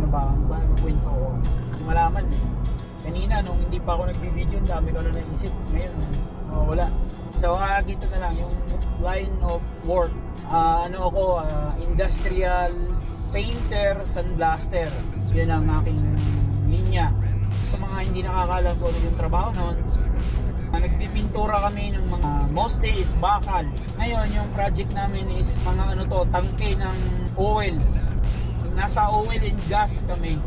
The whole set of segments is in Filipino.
ba? Ano ba ang kwento ko? Hindi malaman eh. Kanina nung hindi pa ako nagbi-video, dami ko na naisip. Ngayon, wala. So dito na lang yung line of work. Industrial painter, sandblaster. Yun ang aking linya. Sa mga hindi nakakalam ko yung trabaho noon, nagpipintura kami ng mga, mostly is bakal. Ngayon yung project namin is mga tangke ng oil. Nasa oil and gas kami.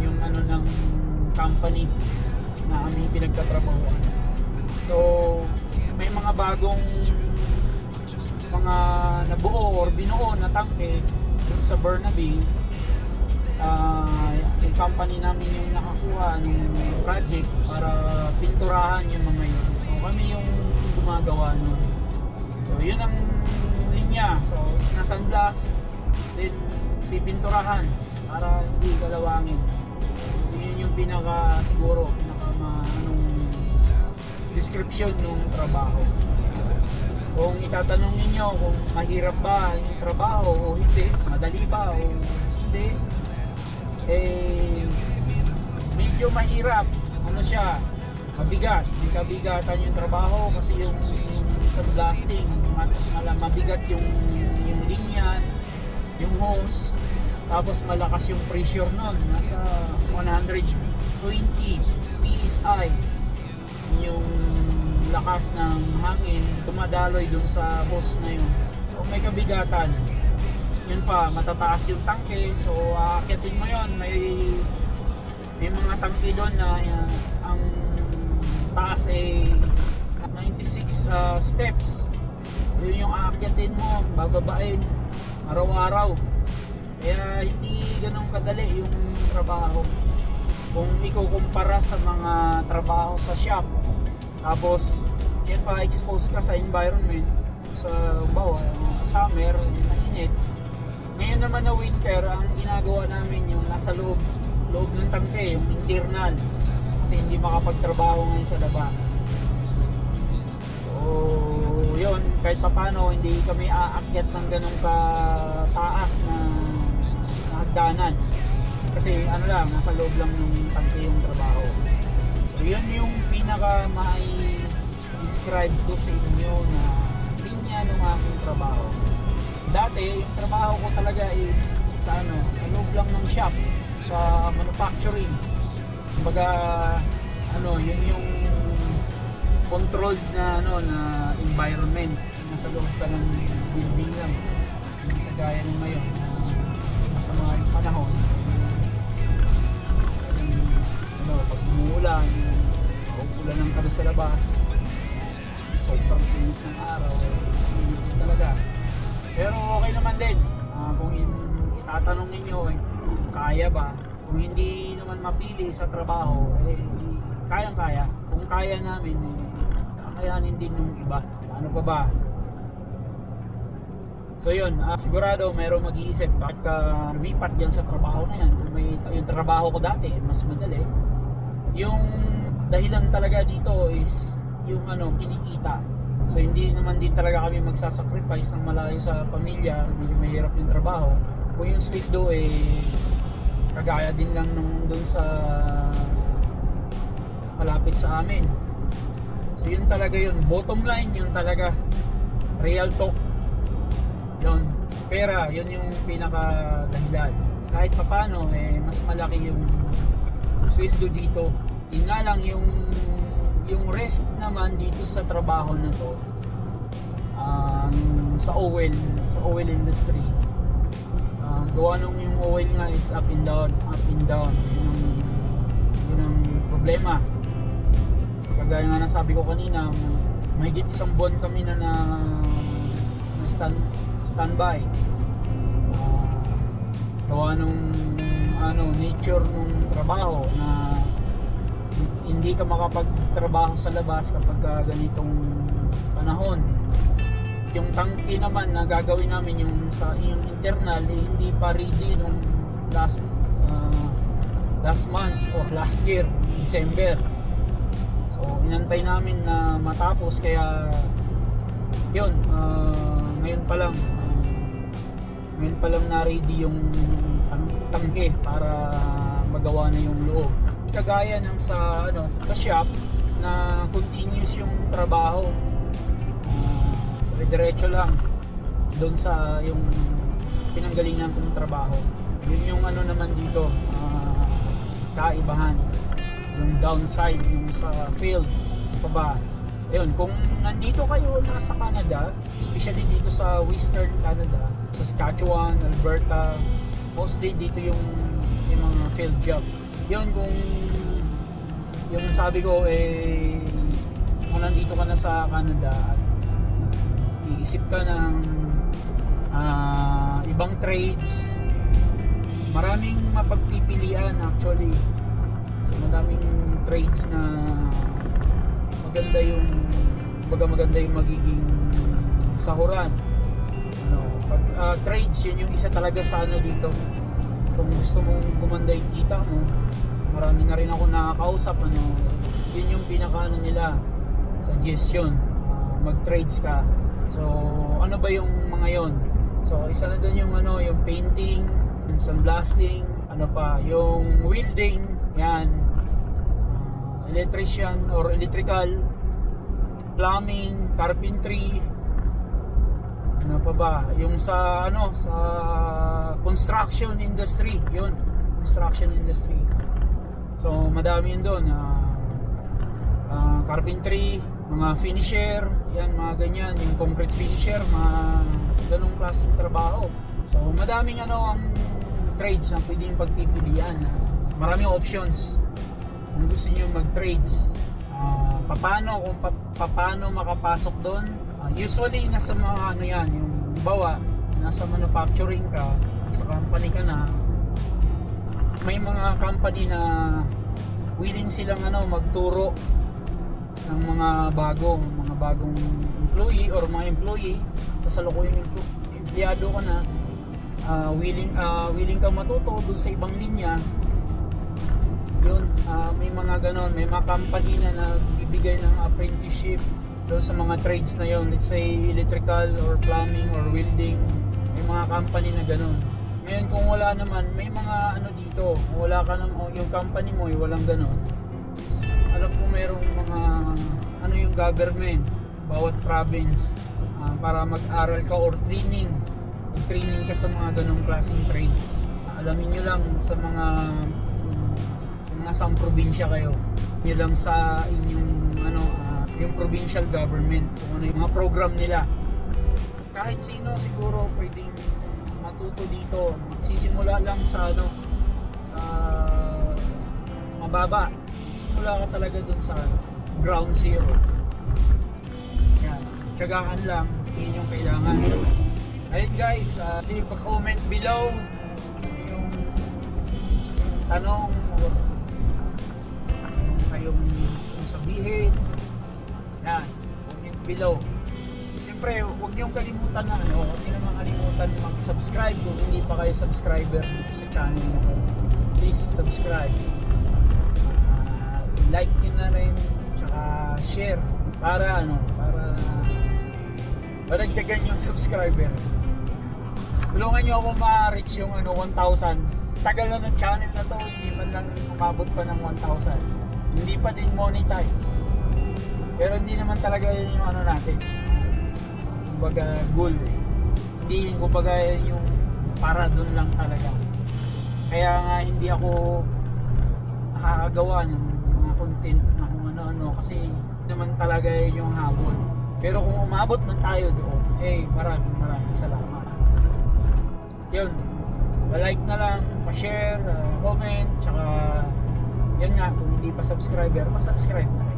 Yung ng company na aming pinagtatrabahuan. So may mga bagong mga nabuo or binuo na tangke dun sa Burnaby. Yung company namin yung nakakuha ng project para pinturahan yung mga yun. So kami yung gumagawa nun. So yun ang linya. So na-sandblast, then pipinturahan para hindi kalawangin. Yun yung siguro description ng trabaho. Kung itatanong niyo kung mahirap ba yung trabaho o hindi, madali ba o hindi, medyo mahirap. Siya, mabigat. Hindi kabigatan yung trabaho kasi yung sandblasting, mabigat yung linya, yung hose, tapos malakas yung pressure nun, nasa 120 PSI yung lakas ng hangin tumadaloy dun sa hose na yun. So may kabigatan, yun pa, matataas yung tangke. So aakyatin mo yun, may mga tangke doon na ang taas ay 96 steps. Yun yung aakyatin mo, bababain araw-araw. Kaya hindi ganun kadali yung trabaho kung ikukumpara sa mga trabaho sa shop. Tapos yan pa, expose ka sa environment sa sa summer, mainit. Ngayon naman na winter, ang ginagawa namin yung nasa loob ng tangke, yung internal, kasi hindi makapagtrabaho ngayon sa labas. So yun, kahit papano hindi kami aakyat ng ganun kataas na hagdanan, kasi nasa loob lang ng tangke yung trabaho. So yun yung pinaka describe ko sa inyo na linya ng aking trabaho. Dati yung trabaho ko talaga is sa loob lang ng shop, sa manufacturing. Kumbaga yun yung controlled na na environment, nasa loob ka ng building lang, hindi kagaya ng ngayon sa mga panahon. Pag umuulan, uulan ka sa labas, sobrang tinis ng araw, hindi talaga. Pero okay naman din. Kung itatanong ninyo kaya ba, kung hindi naman mapili sa trabaho, kayang-kaya. Kung kaya namin, kakayanin din ng iba. Ano pa ba? So yun, sigurado mayroong mag-iisip bakit ka lumipat dyan sa trabaho na yan. Yung trabaho ko dati, mas madali. Yung dahilan talaga dito is yung kinikita. So hindi naman din talaga kami magsasacrifice ng malayo sa pamilya, medyo mahirap yung trabaho. Kung yung sweldo kagaya din lang doon sa malapit sa amin. So yun talaga yun, bottom line yun talaga, real talk. Yun, pera, yun yung pinaka dahilan. Kahit papano mas malaki yung sweldo dito. Yun nga lang yung risk naman dito sa trabaho na to, sa oil industry. Gawa nung yung oil nga is up and down. Yun ang problema. Kagaya nga nasabi ko kanina, mahigit isang buwan kami na standby. Gawa nung nature nung trabaho na hindi ka makapagtrabaho sa labas kapag ganitong panahon. Yung tangke naman na gagawin namin yung internal, hindi pa ready nung last month o last year, December. So inantay namin na matapos, kaya yun, ngayon pa lang na ready yung tangke para magawa na yung loob. Kagaya ng sa sa shop na continuous yung trabaho. Diretso lang doon sa yung pinanggalingan kong trabaho. Yun yung ano naman dito, kaibahan, yung downside yung sa field pa ba. Ayun, kung nandito kayo nasa Canada, especially dito sa Western Canada, Saskatchewan, Alberta, mostly dito yung mga field job. Yun, kung yung sabi ko kung nandito ka na sa Canada at iisip ka ng ibang trades, maraming mapagpipilian actually. So madaming trades na maganda yung magiging sahuran. Pag trades, yun yung isa talaga sa dito. Kung gusto mong gumanda yung kita mo, marami na rin ako nakakausap, yun yung pinaka nila suggestion, mag-trades ka. So ano ba yung mga yon? So isa na doon yung yung painting, yung sandblasting, yung welding, yan, electrician or electrical, plumbing, carpentry, ano pa ba, yung sa sa construction industry, yun, construction industry. So madami yun doon, carpentry, mga finisher, yan, mga ganyan, yung concrete finisher, mga ganong klaseng trabaho. So madaming ang trades na pwedeng pagpipilian. Maraming options kung gusto niyo mag-trades. Paano makapasok doon? Usually nasa mga yan, yung bawa, nasa manufacturing ka, sa company ka na, may mga company na willing silang magturo ng mga bagong employee or mga employee, kasalukuyang empleyado ka na, willing kang matuto doon sa ibang linya. Yun, may mga ganon, may mga company na nagbibigay ng apprenticeship doon sa mga trades na yun, let's say electrical or plumbing or welding. May mga company na ganon. Ngayon kung wala naman, may mga dito, wala ka naman, yung company mo walang ganon, alam ko mayroong mga yung government, bawat province, para mag-aral ka or training ka sa mga ganong klaseng trades. Alamin nyo lang sa mga nasang probinsya kayo, nyo lang sa inyong yung provincial government, kung yung mga program nila. Kahit sino siguro pwedeng matuto dito. Magsisimula lang sa sa mababa. Simula ka talaga dun sa ground zero. Yan, tiyagaan lang, yun yung kailangan. Alright guys, leave a comment below yung tanong or kayong sabihin. Yan, comment below. Siyempre, huwag niyong kalimutan huwag niyo naman kalimutan mag-subscribe kung hindi pa kayo subscriber dito sa channel na ko. Please subscribe. Like niyo na rin, tsaka share para madagdagan yung subscriber. Tulungan niyo ako ma-reach yung 1,000. Tagal na ng channel na to, hindi man lang umabot pa ng 1,000. Hindi pa din monetize. Pero hindi naman talaga yun yung natin. Kumbaga goal. Hindi kumbaga yung para doon lang talaga. Kaya nga hindi ako nakakagawa ng mga content na kung ano-ano kasi naman talaga yun yung habol. Pero kung umabot man tayo doon, maraming salamat. Yun, like na lang, pa-share, comment, tsaka yan nga, kung hindi pa subscriber, pa-subscribe na.